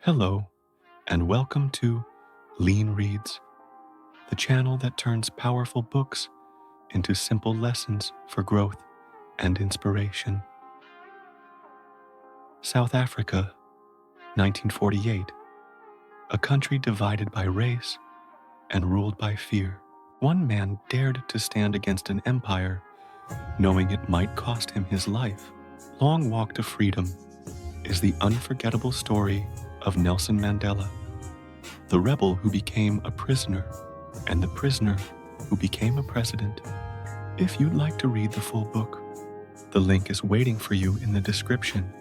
Hello, and welcome to LeanReads, the channel that turns powerful books into simple lessons for growth and inspiration. South Africa, 1948, a country divided by race and ruled by fear. One man dared to stand against an empire, knowing it might cost him his life. Long Walk to Freedom is the unforgettable story of Nelson Mandela, the rebel who became a prisoner, and the prisoner who became a president. If you'd like to read the full book, the link is waiting for you in the description.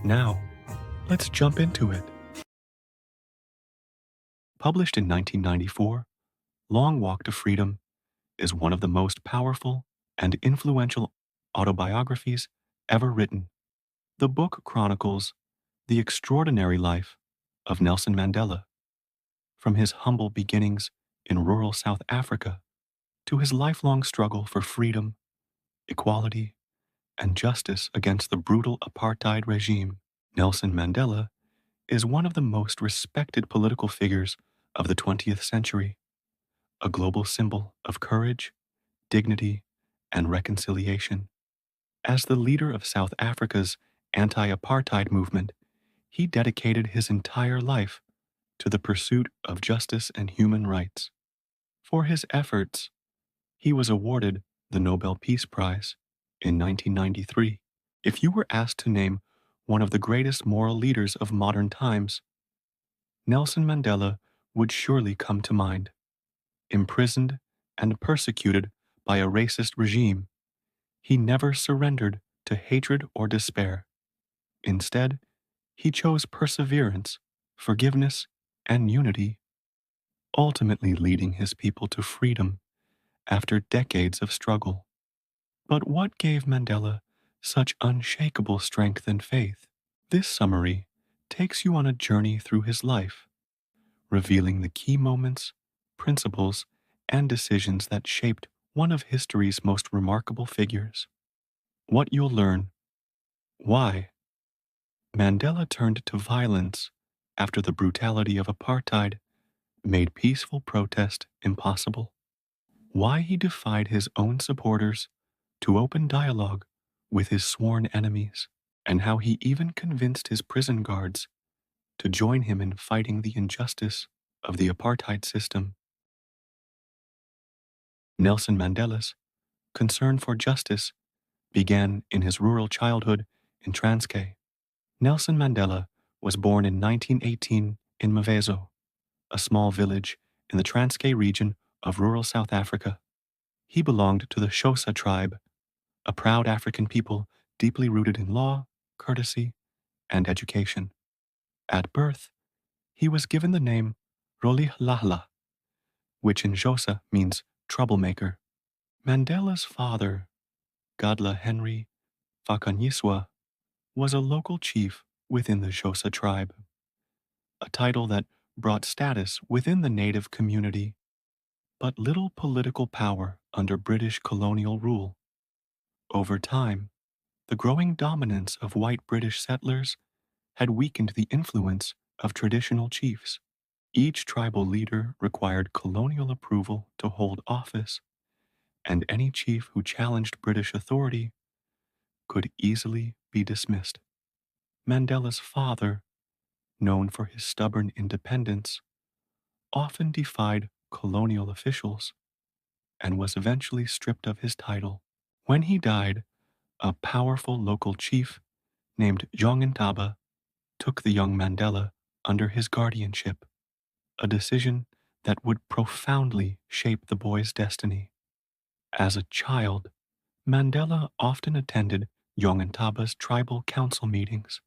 Now, let's jump into it. Published in 1994, Long Walk to Freedom is one of the most powerful and influential autobiographies ever written. The book chronicles the extraordinary life of Nelson Mandela, from his humble beginnings in rural South Africa to his lifelong struggle for freedom, equality, and justice against the brutal apartheid regime. Nelson Mandela is one of the most respected political figures of the 20th century, a global symbol of courage, dignity, and reconciliation. As the leader of South Africa's anti-apartheid movement, he dedicated his entire life to the pursuit of justice and human rights. For his efforts, he was awarded the Nobel Peace Prize in 1993. If you were asked to name one of the greatest moral leaders of modern times, Nelson Mandela would surely come to mind. Imprisoned and persecuted by a racist regime, he never surrendered to hatred or despair. Instead, he chose perseverance, forgiveness, and unity, ultimately leading his people to freedom after decades of struggle. But what gave Mandela such unshakable strength and faith? This summary takes you on a journey through his life, revealing the key moments, principles, and decisions that shaped one of history's most remarkable figures. What you'll learn: why Mandela turned to violence after the brutality of apartheid made peaceful protest impossible, why he defied his own supporters to open dialogue with his sworn enemies, and how he even convinced his prison guards to join him in fighting the injustice of the apartheid system. Nelson Mandela's concern for justice began in his rural childhood in Transkei. Nelson Mandela was born in 1918 in Mvezo, a small village in the Transkei region of rural South Africa. He belonged to the Xhosa tribe, a proud African people deeply rooted in law, courtesy, and education. At birth, he was given the name Rolihlahla, which in Xhosa means troublemaker. Mandela's father, Gadla Henry Fakanyiswa, was a local chief within the Xhosa tribe, a title that brought status within the native community, but little political power under British colonial rule. Over time, the growing dominance of white British settlers had weakened the influence of traditional chiefs. Each tribal leader required colonial approval to hold office, and any chief who challenged British authority could easily be dismissed. Mandela's father, known for his stubborn independence, often defied colonial officials and was eventually stripped of his title. When he died, a powerful local chief named Jongintaba took the young Mandela under his guardianship, a decision that would profoundly shape the boy's destiny. As a child, Mandela often attended Jongintaba's tribal council meetings.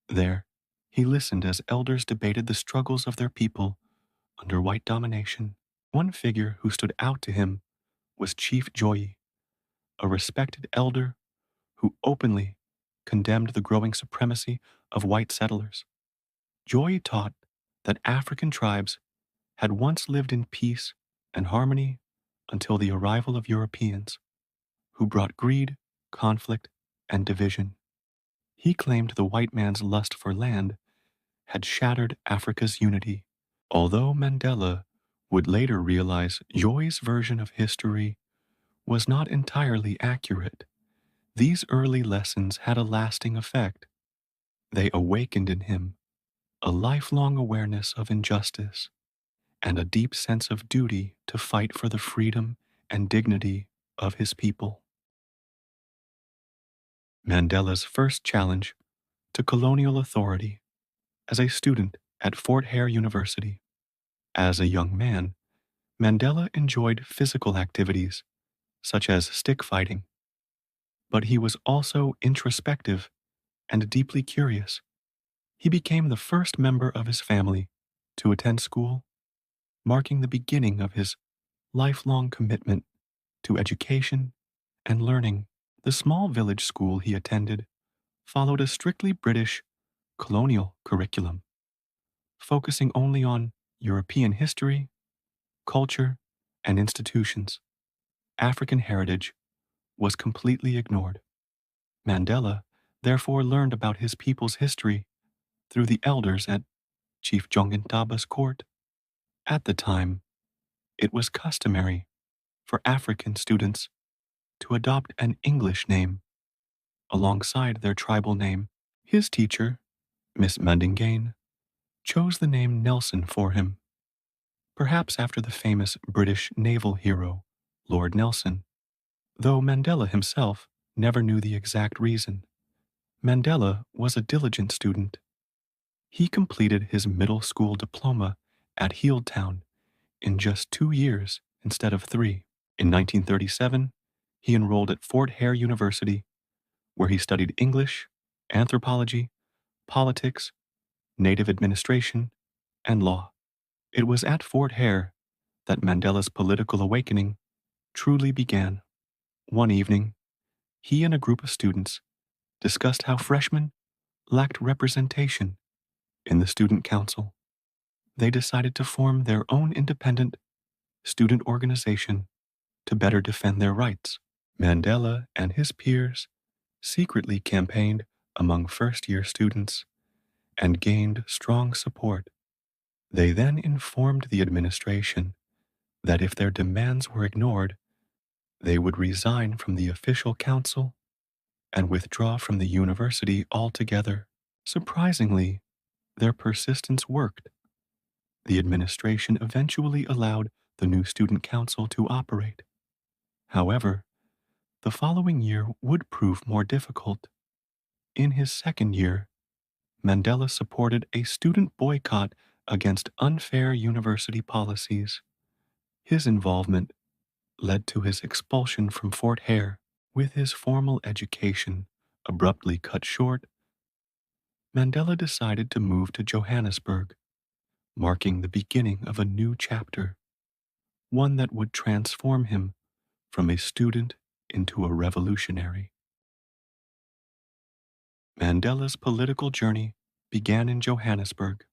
There, he listened as elders debated the struggles of their people under white domination. One figure who stood out to him was Chief Joyi, a respected elder who openly condemned the growing supremacy of white settlers. Joyi taught that African tribes had once lived in peace and harmony until the arrival of Europeans, who brought greed, conflict, and division. He claimed the white man's lust for land had shattered Africa's unity. Although Mandela would later realize Joy's version of history was not entirely accurate, these early lessons had a lasting effect. They awakened in him a lifelong awareness of injustice and a deep sense of duty to fight for the freedom and dignity of his people. Mandela's first challenge to colonial authority as a student at Fort Hare University. As a young man, Mandela enjoyed physical activities such as stick fighting, but he was also introspective and deeply curious. He became the first member of his family to attend school, marking the beginning of his lifelong commitment to education and learning. The small village school he attended followed a strictly British colonial curriculum, focusing only on European history, culture, and institutions. African heritage was completely ignored. Mandela therefore learned about his people's history through the elders at Chief Jongintaba's court. At the time, it was customary for African students to adopt an English name alongside their tribal name. His teacher, Miss Mandingane, chose the name Nelson for him, perhaps after the famous British naval hero, Lord Nelson, though Mandela himself never knew the exact reason. Mandela was a diligent student. He completed his middle school diploma at Healdtown in just 2 years instead of 3. In 1937, he enrolled at Fort Hare University, where he studied English, anthropology, politics, native administration, and law. It was at Fort Hare that Mandela's political awakening truly began. One evening, he and a group of students discussed how freshmen lacked representation in the student council. They decided to form their own independent student organization to better defend their rights. Mandela and his peers secretly campaigned among first-year students and gained strong support. They then informed the administration that if their demands were ignored, they would resign from the official council and withdraw from the university altogether. Surprisingly, their persistence worked. The administration eventually allowed the new student council to operate. However, the following year would prove more difficult. In his second year, Mandela supported a student boycott against unfair university policies. His involvement led to his expulsion from Fort Hare. With his formal education abruptly cut short, Mandela decided to move to Johannesburg, marking the beginning of a new chapter, one that would transform him from a student into a revolutionary. Mandela's political journey began in Johannesburg.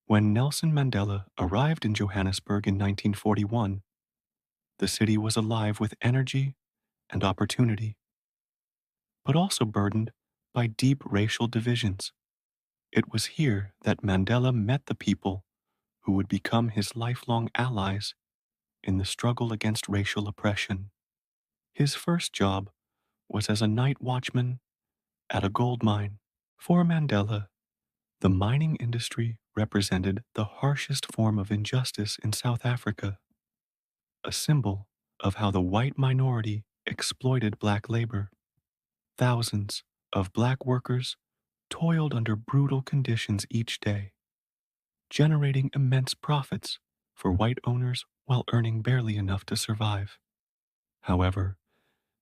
When Nelson Mandela arrived in Johannesburg in 1941, the city was alive with energy and opportunity, but also burdened by deep racial divisions. It was here that Mandela met the people who would become his lifelong allies in the struggle against racial oppression. His first job was as a night watchman at a gold mine. For Mandela, the mining industry represented the harshest form of injustice in South Africa, a symbol of how the white minority exploited black labor. Thousands of black workers toiled under brutal conditions each day, generating immense profits for white owners while earning barely enough to survive. However,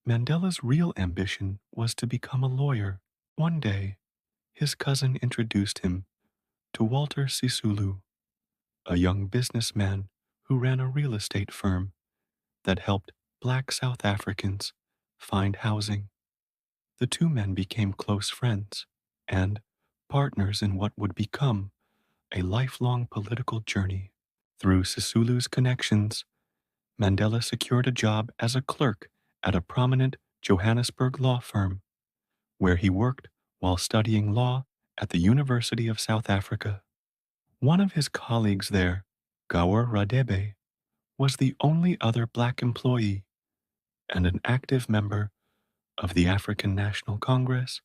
Mandela's real ambition was to become a lawyer. One day, his cousin introduced him to Walter Sisulu, a young businessman who ran a real estate firm that helped black South Africans find housing. The two men became close friends and partners in what would become a lifelong political journey. Through Sisulu's connections, Mandela secured a job as a clerk at a prominent Johannesburg law firm, where he worked while studying law at the University of South Africa. One of his colleagues there, Gaur Radebe, was the only other black employee and an active member of the African National Congress,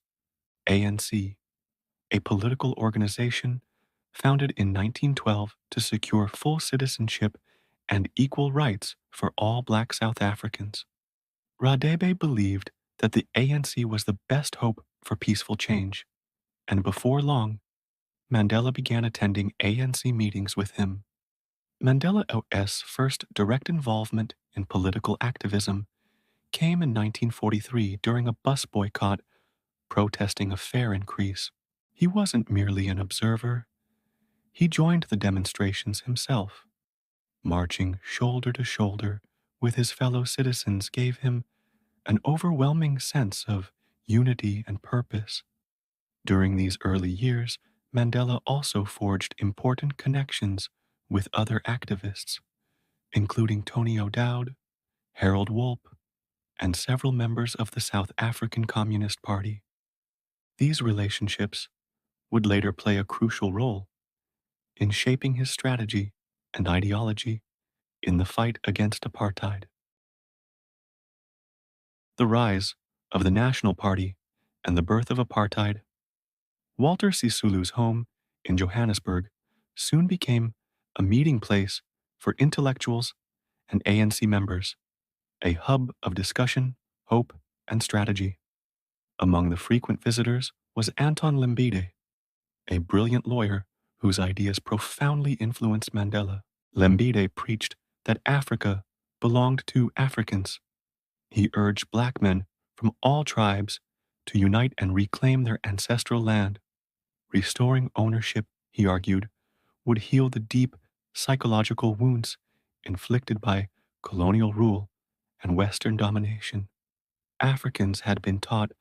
ANC, a political organization founded in 1912 to secure full citizenship and equal rights for all black South Africans. Radebe believed that the ANC was the best hope for peaceful change, and before long, Mandela began attending ANC meetings with him. Mandela's first direct involvement in political activism came in 1943 during a bus boycott protesting a fare increase. He wasn't merely an observer, he joined the demonstrations himself. Marching shoulder to shoulder with his fellow citizens gave him an overwhelming sense of unity and purpose. During these early years, Mandela also forged important connections with other activists, including Tony O'Dowd, Harold Wolpe, and several members of the South African Communist Party. These relationships would later play a crucial role in shaping his strategy and ideology in the fight against apartheid. The rise of the National Party and the birth of apartheid, Walter Sisulu's home in Johannesburg soon became a meeting place for intellectuals and ANC members, a hub of discussion, hope, and strategy. Among the frequent visitors was Anton Lembede, a brilliant lawyer whose ideas profoundly influenced Mandela. Lembede preached that Africa belonged to Africans. He urged black men from all tribes to unite and reclaim their ancestral land. Restoring ownership, he argued, would heal the deep psychological wounds inflicted by colonial rule and Western domination. Africans had been taught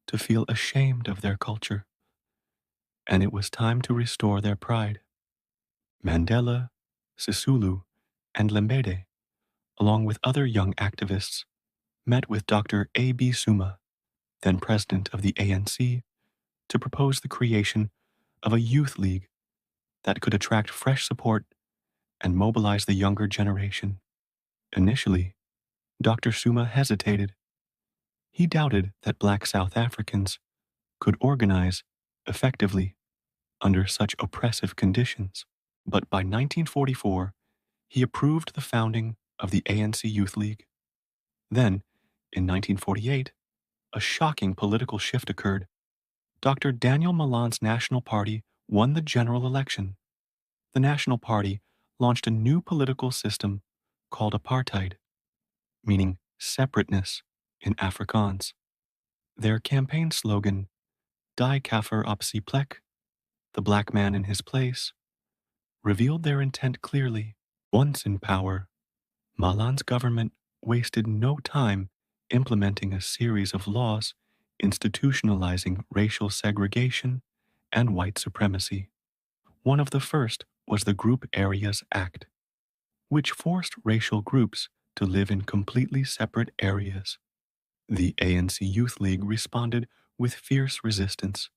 to feel ashamed of their culture, and it was time to restore their pride. Mandela, Sisulu, and Lembede, along with other young activists, met with Dr. A.B. Suma, then president of the ANC, to propose the creation of a youth league that could attract fresh support and mobilize the younger generation. Initially, Dr. Suma hesitated. He doubted that black South Africans could organize effectively under such oppressive conditions. But by 1944, he approved the founding of the ANC Youth League. Then, in 1948, a shocking political shift occurred. Dr. Daniel Malan's National Party won the general election. The National Party launched a new political system called apartheid, meaning separateness in Afrikaans. Their campaign slogan, Die Kafir op sy plek, the black man in his place, revealed their intent clearly. Once in power, Malan's government wasted no time implementing a series of laws institutionalizing racial segregation and white supremacy. One of the first was the Group Areas Act, which forced racial groups to live in completely separate areas. The ANC Youth League responded with fierce resistance,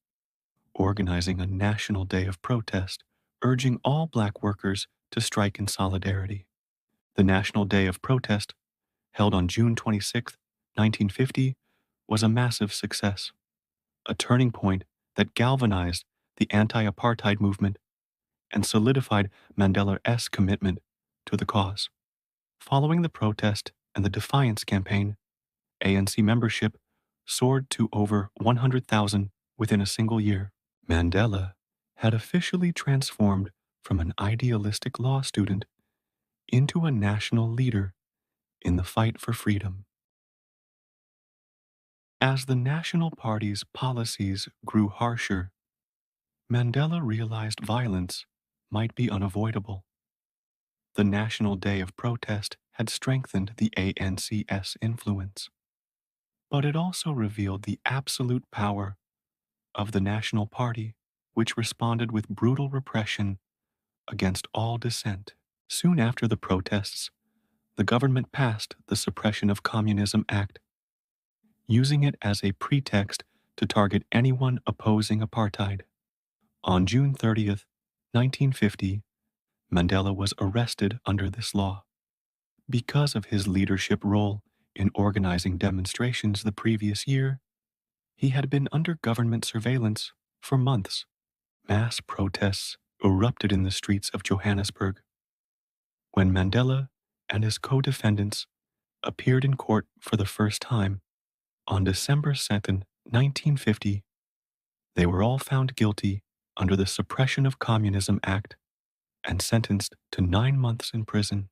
organizing a national day of protest, urging all black workers to strike in solidarity. The National Day of Protest, held on June 26, 1950, was a massive success, a turning point that galvanized the anti-apartheid movement and solidified Mandela's commitment to the cause. Following the protest and the Defiance campaign, ANC membership soared to over 100,000 within a single year. Mandela had officially transformed from an idealistic law student into a national leader in the fight for freedom. As the National Party's policies grew harsher, Mandela realized violence might be unavoidable. The National Day of Protest had strengthened the ANC's influence, but it also revealed the absolute power of the National Party, which responded with brutal repression against all dissent. Soon after the protests, the government passed the Suppression of Communism Act, using it as a pretext to target anyone opposing apartheid. On June 30th, 1950, Mandela was arrested under this law. Because of his leadership role in organizing demonstrations the previous year, he had been under government surveillance for months. Mass protests erupted in the streets of Johannesburg. When Mandela and his co-defendants appeared in court for the first time on December 2nd, 1950, they were all found guilty under the Suppression of Communism Act and sentenced to 9 months in prison,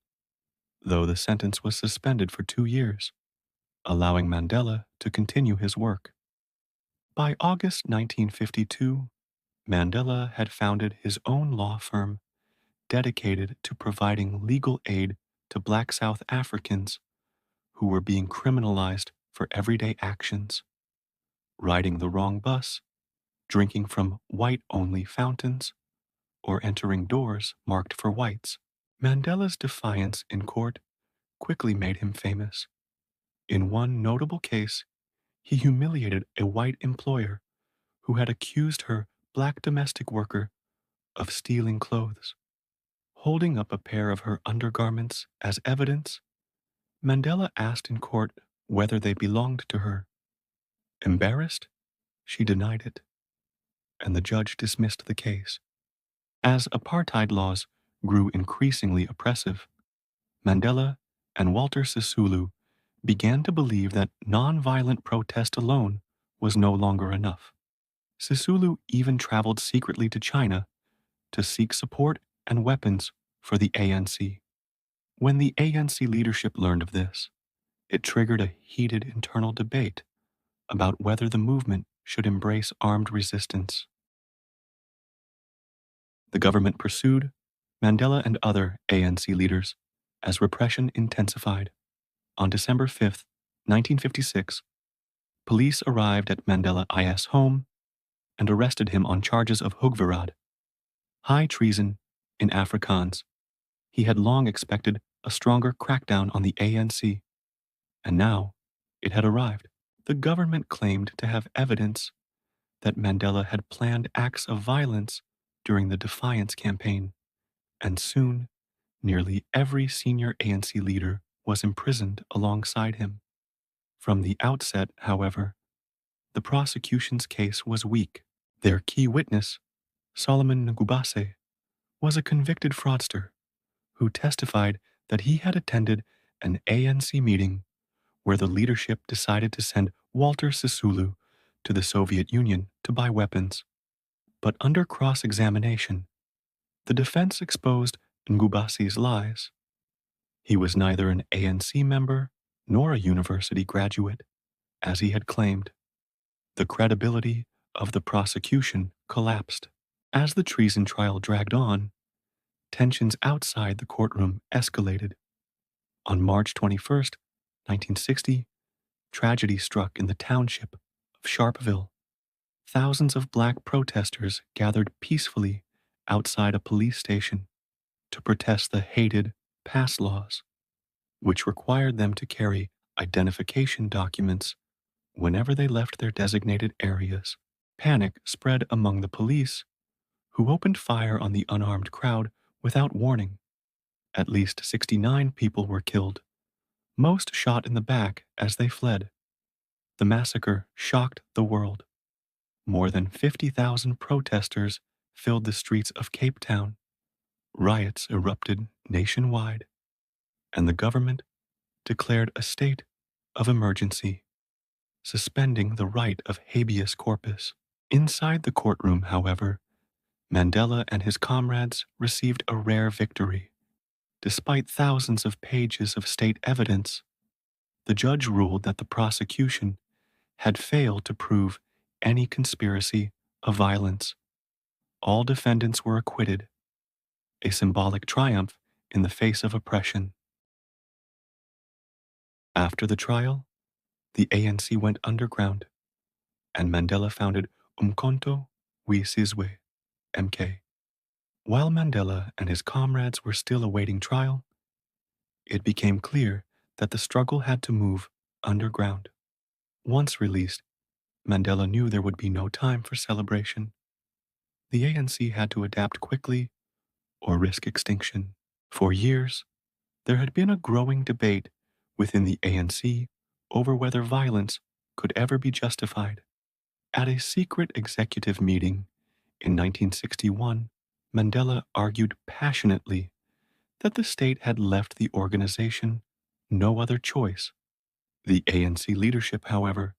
though the sentence was suspended for 2 years, allowing Mandela to continue his work. By August 1952, Mandela had founded his own law firm dedicated to providing legal aid to Black South Africans who were being criminalized for everyday actions, riding the wrong bus, drinking from white-only fountains, or entering doors marked for whites. Mandela's defiance in court quickly made him famous. In one notable case, he humiliated a white employer who had accused her black domestic worker of stealing clothes. Holding up a pair of her undergarments as evidence, Mandela asked in court whether they belonged to her. Embarrassed, she denied it, and the judge dismissed the case. As apartheid laws grew increasingly oppressive, Mandela and Walter Sisulu began to believe that nonviolent protest alone was no longer enough. Sisulu even traveled secretly to China to seek support and weapons for the ANC. When the ANC leadership learned of this, it triggered a heated internal debate about whether the movement should embrace armed resistance. The government pursued Mandela and other ANC leaders as repression intensified. On December 5th, 1956, police arrived at Mandela IS home and arrested him on charges of Hoogverraad, high treason in Afrikaans. He had long expected a stronger crackdown on the ANC, and now it had arrived. The government claimed to have evidence that Mandela had planned acts of violence during the Defiance campaign, and soon nearly every senior ANC leader was imprisoned alongside him. From the outset, however, the prosecution's case was weak. Their key witness, Solomon Ngubase, was a convicted fraudster who testified that he had attended an ANC meeting where the leadership decided to send Walter Sisulu to the Soviet Union to buy weapons. But under cross-examination, the defense exposed Ngubase's lies. He was neither an ANC member nor a university graduate, as he had claimed. The credibility of the prosecution collapsed. As the treason trial dragged on, tensions outside the courtroom escalated. On March 21st, 1960, tragedy struck in the township of Sharpeville. Thousands of black protesters gathered peacefully outside a police station to protest the hated pass laws, which required them to carry identification documents whenever they left their designated areas. Panic spread among the police, who opened fire on the unarmed crowd without warning. At least 69 people were killed, most shot in the back as they fled. The massacre shocked the world. More than 50,000 protesters filled the streets of Cape Town. Riots erupted nationwide, and the government declared a state of emergency, suspending the right of habeas corpus. Inside the courtroom, however, Mandela and his comrades received a rare victory. Despite thousands of pages of state evidence, the judge ruled that the prosecution had failed to prove any conspiracy of violence. All defendants were acquitted, a symbolic triumph in the face of oppression. After the trial, the ANC went underground, and Mandela founded Umkhonto we Sizwe, MK. While Mandela and his comrades were still awaiting trial, it became clear that the struggle had to move underground. Once released, Mandela knew there would be no time for celebration. The ANC had to adapt quickly or risk extinction. For years, there had been a growing debate within the ANC over whether violence could ever be justified. At a secret executive meeting in 1961, Mandela argued passionately that the state had left the organization no other choice. The ANC leadership, however,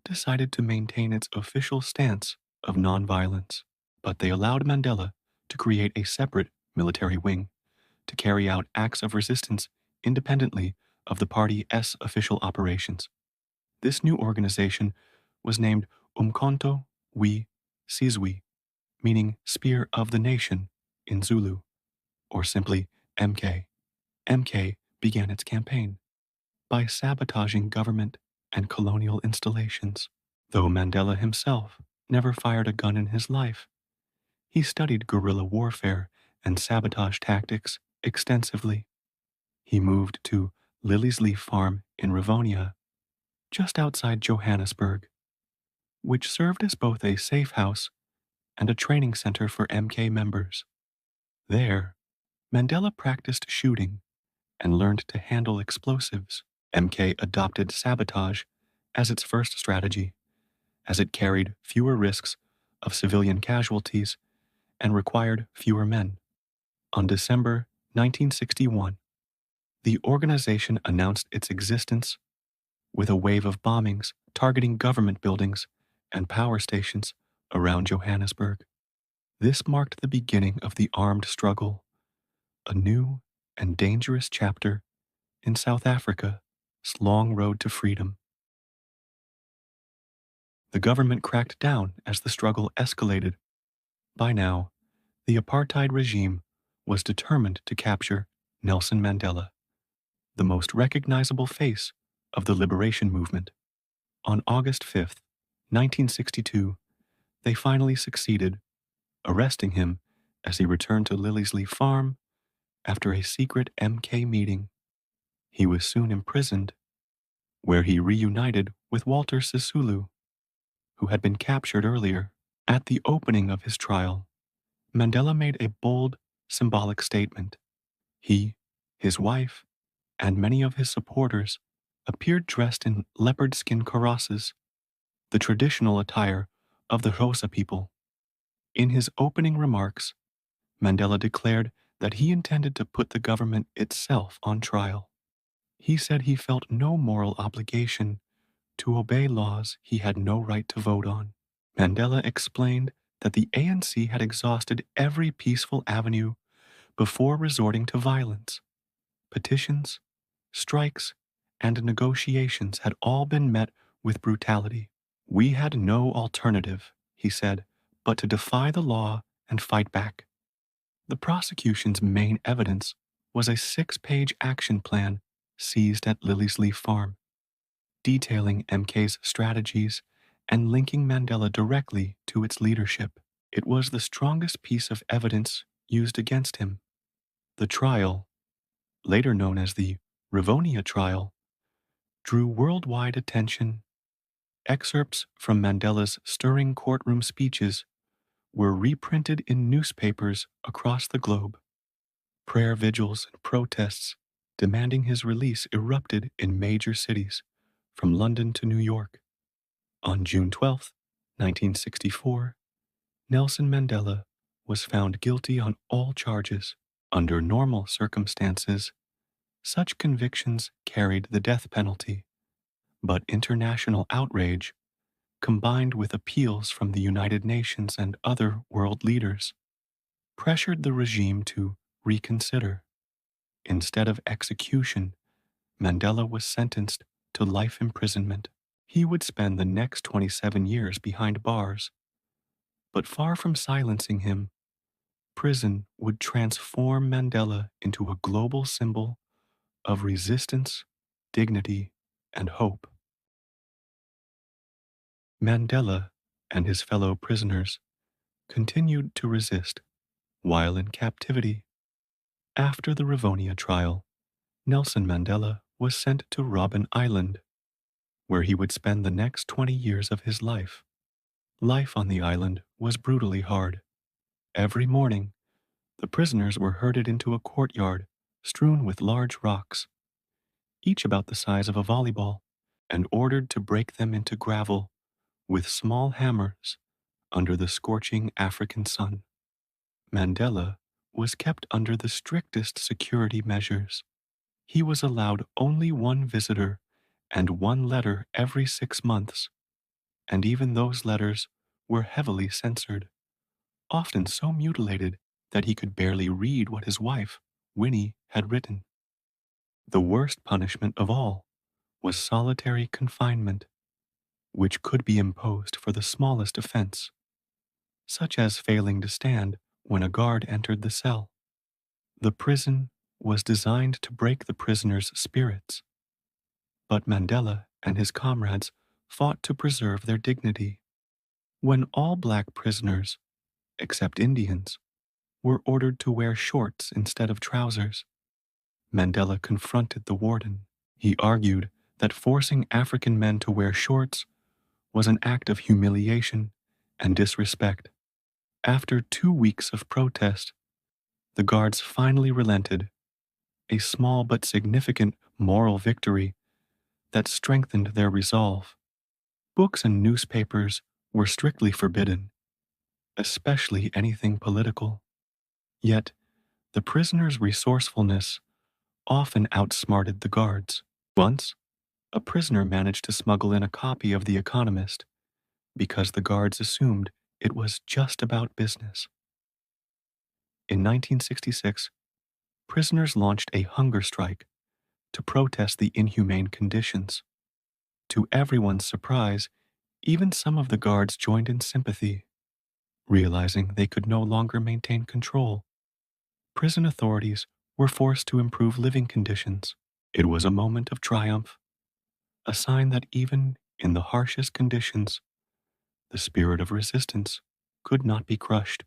decided to maintain its official stance of nonviolence, but they allowed Mandela to create a separate military wing to carry out acts of resistance independently of the party's official operations. This new organization was named Umkhonto we Sizwe, meaning Spear of the Nation in Zulu, or simply MK. MK began its campaign by sabotaging government and colonial installations. Though Mandela himself never fired a gun in his life, he studied guerrilla warfare and sabotage tactics extensively. He moved to Lily's Leaf Farm in Rivonia, just outside Johannesburg, which served as both a safe house and a training center for MK members. There, Mandela practiced shooting and learned to handle explosives. MK adopted sabotage as its first strategy, as it carried fewer risks of civilian casualties and required fewer men. On December 1961, the organization announced its existence with a wave of bombings targeting government buildings and power stations around Johannesburg. This marked the beginning of the armed struggle, a new and dangerous chapter in South Africa's long road to freedom. The government cracked down as the struggle escalated. By now, the apartheid regime was determined to capture Nelson Mandela, the most recognizable face of the liberation movement. On August 5th, 1962, they finally succeeded, arresting him as he returned to Lily's Leaf Farm after a secret MK meeting. He was soon imprisoned, where he reunited with Walter Sisulu, who had been captured earlier. At the opening of his trial, Mandela made a bold, symbolic statement. He, his wife, and many of his supporters appeared dressed in leopard skin karosses, the traditional attire of the Xhosa people. In his opening remarks, Mandela declared that he intended to put the government itself on trial. He said he felt no moral obligation to obey laws he had no right to vote on. Mandela explained that the ANC had exhausted every peaceful avenue before resorting to violence. Petitions, strikes, and negotiations had all been met with brutality. We had no alternative, he said, but to defy the law and fight back. The prosecution's main evidence was a 6-page action plan seized at Lily's Leaf Farm, detailing MK's strategies and linking Mandela directly to its leadership. It was the strongest piece of evidence used against him. The trial, later known as the Rivonia trial, drew worldwide attention. Excerpts from Mandela's stirring courtroom speeches were reprinted in newspapers across the globe. Prayer vigils and protests demanding his release erupted in major cities, from London to New York. On June 12, 1964, Nelson Mandela was found guilty on all charges. Under normal circumstances, such convictions carried the death penalty, but international outrage, combined with appeals from the United Nations and other world leaders, pressured the regime to reconsider. Instead of execution, Mandela was sentenced to life imprisonment. He would spend the next 27 years behind bars. But far from silencing him, prison would transform Mandela into a global symbol of resistance, dignity, and hope. Mandela and his fellow prisoners continued to resist while in captivity. After the Rivonia trial, Nelson Mandela was sent to Robben Island, where he would spend the next 20 years of his life. Life on the island was brutally hard. Every morning, The prisoners were herded into a courtyard strewn with large rocks, each about the size of a volleyball, and ordered to break them into gravel with small hammers under the scorching African sun. Mandela was kept under the strictest security measures. He was allowed only one visitor and one letter every 6 months, and even those letters were heavily censored, often so mutilated that he could barely read what his wife, Winnie, had written. The worst punishment of all was solitary confinement, which could be imposed for the smallest offense, such as failing to stand when a guard entered the cell. The prison was designed to break the prisoners' spirits, but Mandela and his comrades fought to preserve their dignity. When all black prisoners, except Indians, were ordered to wear shorts instead of trousers, Mandela confronted the warden. He argued that forcing African men to wear shorts was an act of humiliation and disrespect. After 2 weeks of protest, the guards finally relented, a small but significant moral victory that strengthened their resolve. Books and newspapers were strictly forbidden, especially anything political. Yet, the prisoners' resourcefulness often outsmarted the guards. Once, a prisoner managed to smuggle in a copy of The Economist because the guards assumed it was just about business. In 1966, prisoners launched a hunger strike to protest the inhumane conditions. To everyone's surprise, even some of the guards joined in sympathy. Realizing they could no longer maintain control, prison authorities were forced to improve living conditions. It was a moment of triumph, a sign that even in the harshest conditions, the spirit of resistance could not be crushed.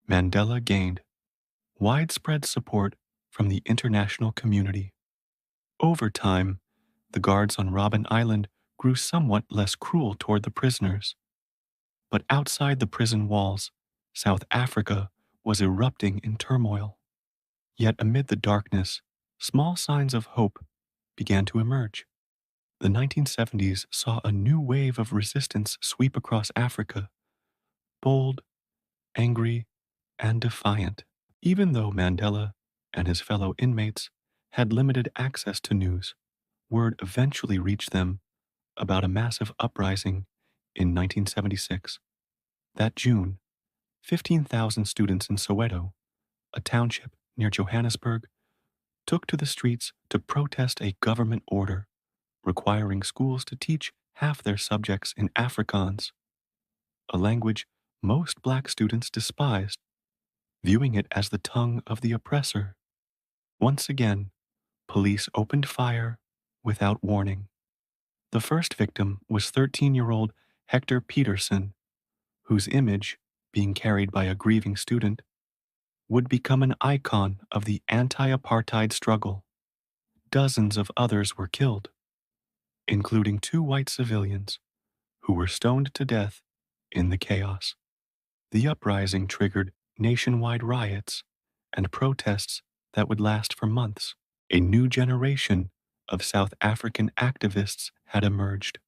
Mandela gained widespread support from the international community. Over time, the guards on Robben Island grew somewhat less cruel toward the prisoners. But outside the prison walls, South Africa was erupting in turmoil. Yet amid the darkness, small signs of hope began to emerge. The 1970s saw a new wave of resistance sweep across Africa, bold, angry, and defiant. Even though Mandela and his fellow inmates had limited access to news, word eventually reached them about a massive uprising in 1976. That June, 15,000 students in Soweto, a township near Johannesburg, took to the streets to protest a government order requiring schools to teach half their subjects in Afrikaans, a language most black students despised, viewing it as the tongue of the oppressor. Once again, police opened fire without warning. The first victim was 13-year-old Hector Peterson, whose image, being carried by a grieving student, would become an icon of the anti-apartheid struggle. Dozens of others were killed, including 2 white civilians who were stoned to death in the chaos. The uprising triggered nationwide riots and protests that would last for months. A new generation of South African activists had emerged,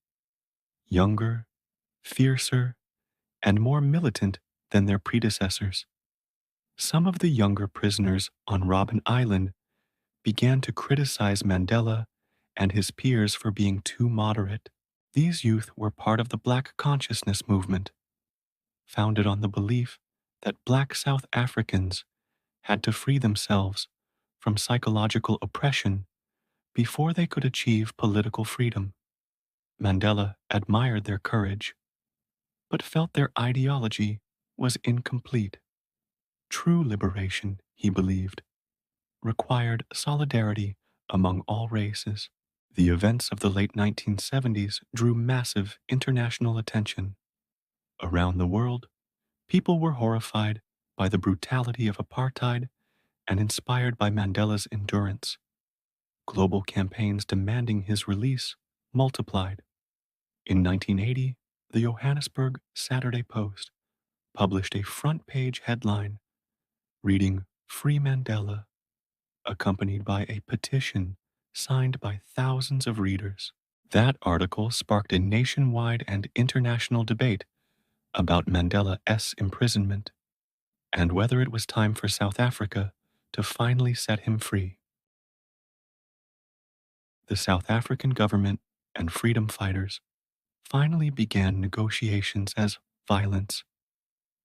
younger, fiercer, and more militant than their predecessors. Some of the younger prisoners on Robben Island began to criticize Mandela and his peers for being too moderate. These youth were part of the Black consciousness movement, founded on the belief that Black South Africans had to free themselves from psychological oppression before they could achieve political freedom. Mandela admired their courage, but felt their ideology was incomplete. True liberation, he believed, required solidarity among all races. The events of the late 1970s drew massive international attention. Around the world, people were horrified by the brutality of apartheid and inspired by Mandela's endurance. Global campaigns demanding his release multiplied. In 1980, the Johannesburg Saturday Post published a front-page headline reading "Free Mandela," accompanied by a petition signed by thousands of readers. That article sparked a nationwide and international debate about Mandela's imprisonment and whether it was time for South Africa to finally set him free. The South African government and freedom fighters finally began negotiations as violence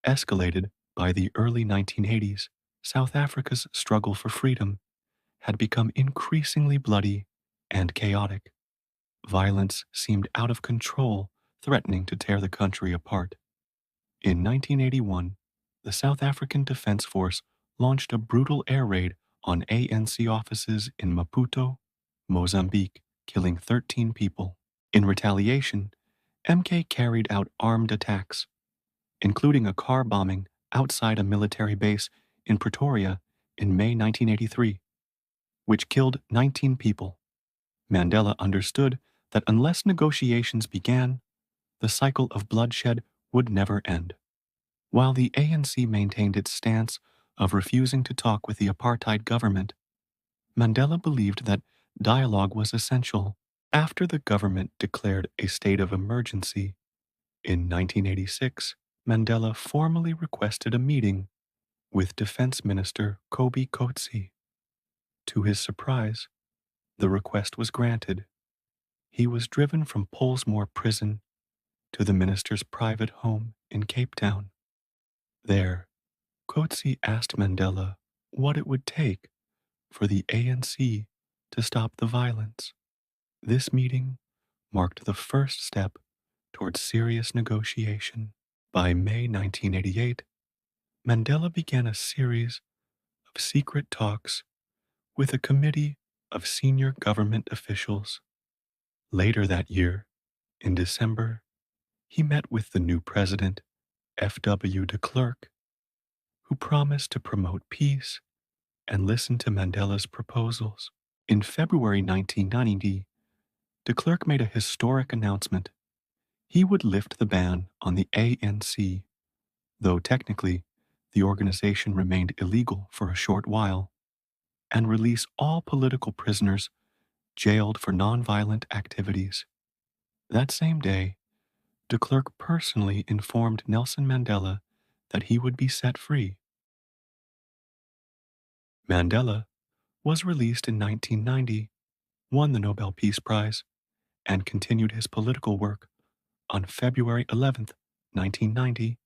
escalated by the early 1980s. South Africa's struggle for freedom had become increasingly bloody and chaotic. Violence seemed out of control, threatening to tear the country apart. In 1981, the South African Defense Force launched a brutal air raid on ANC offices in Maputo, Mozambique, killing 13 people. In retaliation, MK carried out armed attacks, including a car bombing outside a military base in Pretoria in May 1983, which killed 19 people. Mandela understood that unless negotiations began, the cycle of bloodshed would never end. While the ANC maintained its stance of refusing to talk with the apartheid government, Mandela believed that dialogue was essential. After the government declared a state of emergency in 1986, Mandela formally requested a meeting with Defense Minister Kobe Coetzee. To his surprise, the request was granted. He was driven from Pollsmoor prison to the minister's private home in Cape Town. There, Coetzee asked Mandela what it would take for the ANC to stop the violence. This meeting marked the first step towards serious negotiation. By May 1988, Mandela began a series of secret talks with a committee of senior government officials. Later that year, in December, he met with the new president, F.W. de Klerk, who promised to promote peace and listen to Mandela's proposals. In February 1990, de Klerk made a historic announcement. He would lift the ban on the ANC, though technically the organization remained illegal for a short while, and release all political prisoners jailed for nonviolent activities. That same day, de Klerk personally informed Nelson Mandela that he would be set free. Mandela was released in 1990, won the Nobel Peace Prize, and continued his political work on February 11, 1990,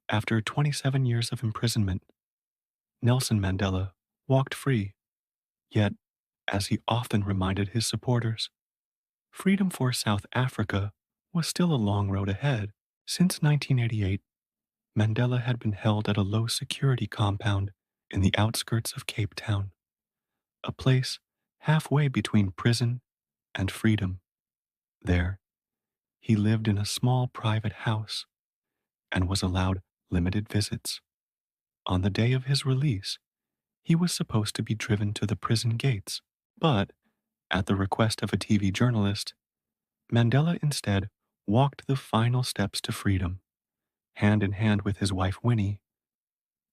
after 27 years of imprisonment. Nelson Mandela walked free, yet, as he often reminded his supporters, freedom for South Africa was still a long road ahead. Since 1988, Mandela had been held at a low-security compound in the outskirts of Cape Town, a place halfway between prison and freedom. There, he lived in a small private house and was allowed limited visits. On the day of his release, he was supposed to be driven to the prison gates, but, at the request of a TV journalist, Mandela instead walked the final steps to freedom, hand in hand with his wife Winnie,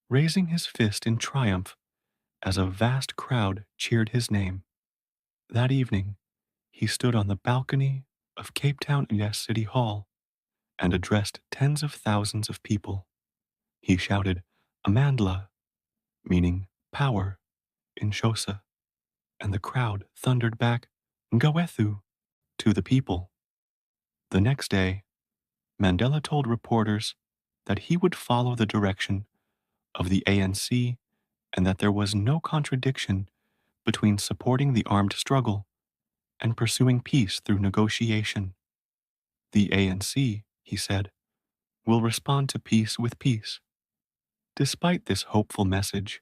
raising his fist in triumph as a vast crowd cheered his name. That evening, he stood on the balcony of Cape Town City Hall and addressed tens of thousands of people. He shouted, "Amandla," meaning power, in Xhosa, and the crowd thundered back, "Ngawethu," to the people. The next day, Mandela told reporters that he would follow the direction of the ANC and that there was no contradiction between supporting the armed struggle and pursuing peace through negotiation. The ANC, he said, will respond to peace with peace. Despite this hopeful message,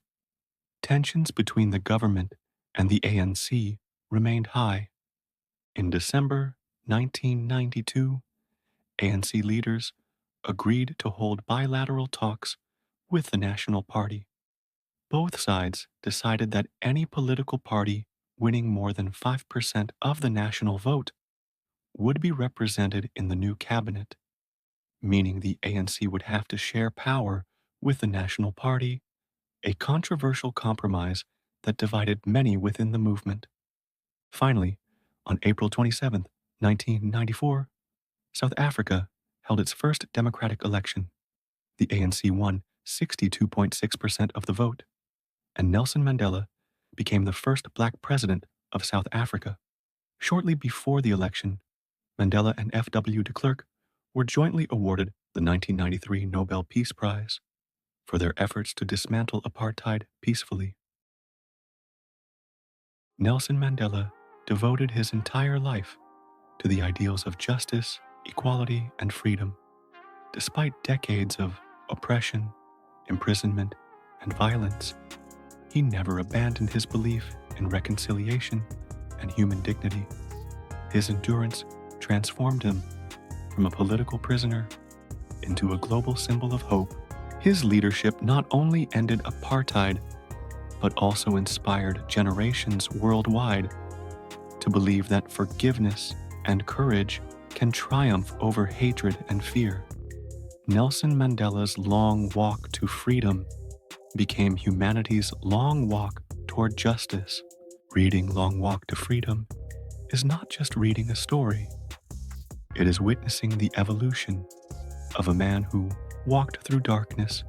tensions between the government and the ANC remained high. In December 1992, ANC leaders agreed to hold bilateral talks with the National Party. Both sides decided that any political party winning more than 5% of the national vote would be represented in the new cabinet, meaning the ANC would have to share power with the National Party, a controversial compromise that divided many within the movement. Finally, on April 27, 1994, South Africa held its first democratic election. The ANC won 62.6% of the vote, and Nelson Mandela became the first black president of South Africa. Shortly before the election, Mandela and F.W. de Klerk were jointly awarded the 1993 Nobel Peace Prize for their efforts to dismantle apartheid peacefully. Nelson Mandela devoted his entire life to the ideals of justice, equality, and freedom. Despite decades of oppression, imprisonment, and violence, he never abandoned his belief in reconciliation and human dignity. His endurance transformed him from a political prisoner into a global symbol of hope. His leadership not only ended apartheid, but also inspired generations worldwide to believe that forgiveness and courage can triumph over hatred and fear. Nelson Mandela's long walk to freedom became humanity's long walk toward justice. Reading Long Walk to Freedom is not just reading a story. It is witnessing the evolution of a man who walked through darkness,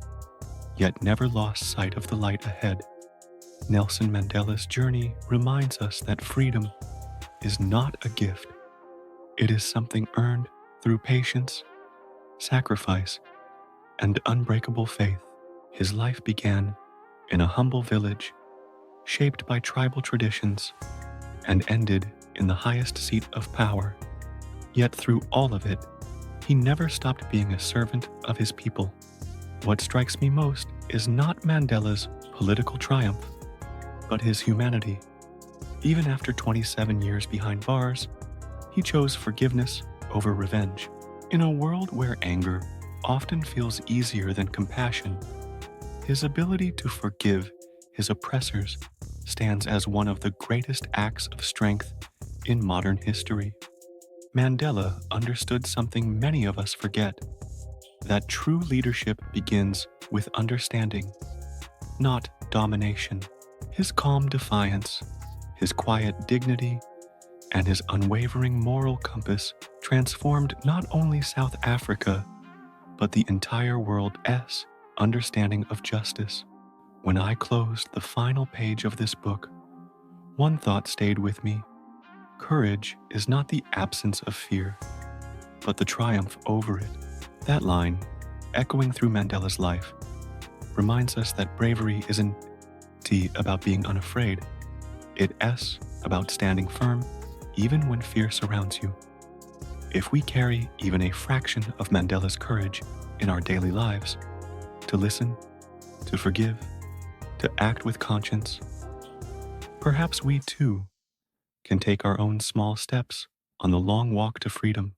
yet never lost sight of the light ahead. Nelson Mandela's journey reminds us that freedom is not a gift. It is something earned through patience, sacrifice, and unbreakable faith. His life began in a humble village, shaped by tribal traditions, and ended in the highest seat of power. Yet through all of it, he never stopped being a servant of his people. What strikes me most is not Mandela's political triumph, but his humanity. Even after 27 years behind bars, he chose forgiveness over revenge. In a world where anger often feels easier than compassion, his ability to forgive his oppressors stands as one of the greatest acts of strength in modern history. Mandela understood something many of us forget, that true leadership begins with understanding, not domination. His calm defiance, his quiet dignity, and his unwavering moral compass transformed not only South Africa, but the entire world's understanding of justice. When I closed the final page of this book, one thought stayed with me. Courage is not the absence of fear, but the triumph over it. That line, echoing through Mandela's life, reminds us that bravery isn't about being unafraid. It's about standing firm even when fear surrounds you. If we carry even a fraction of Mandela's courage in our daily lives, to listen, to forgive, to act with conscience, perhaps we too can take our own small steps on the long walk to freedom.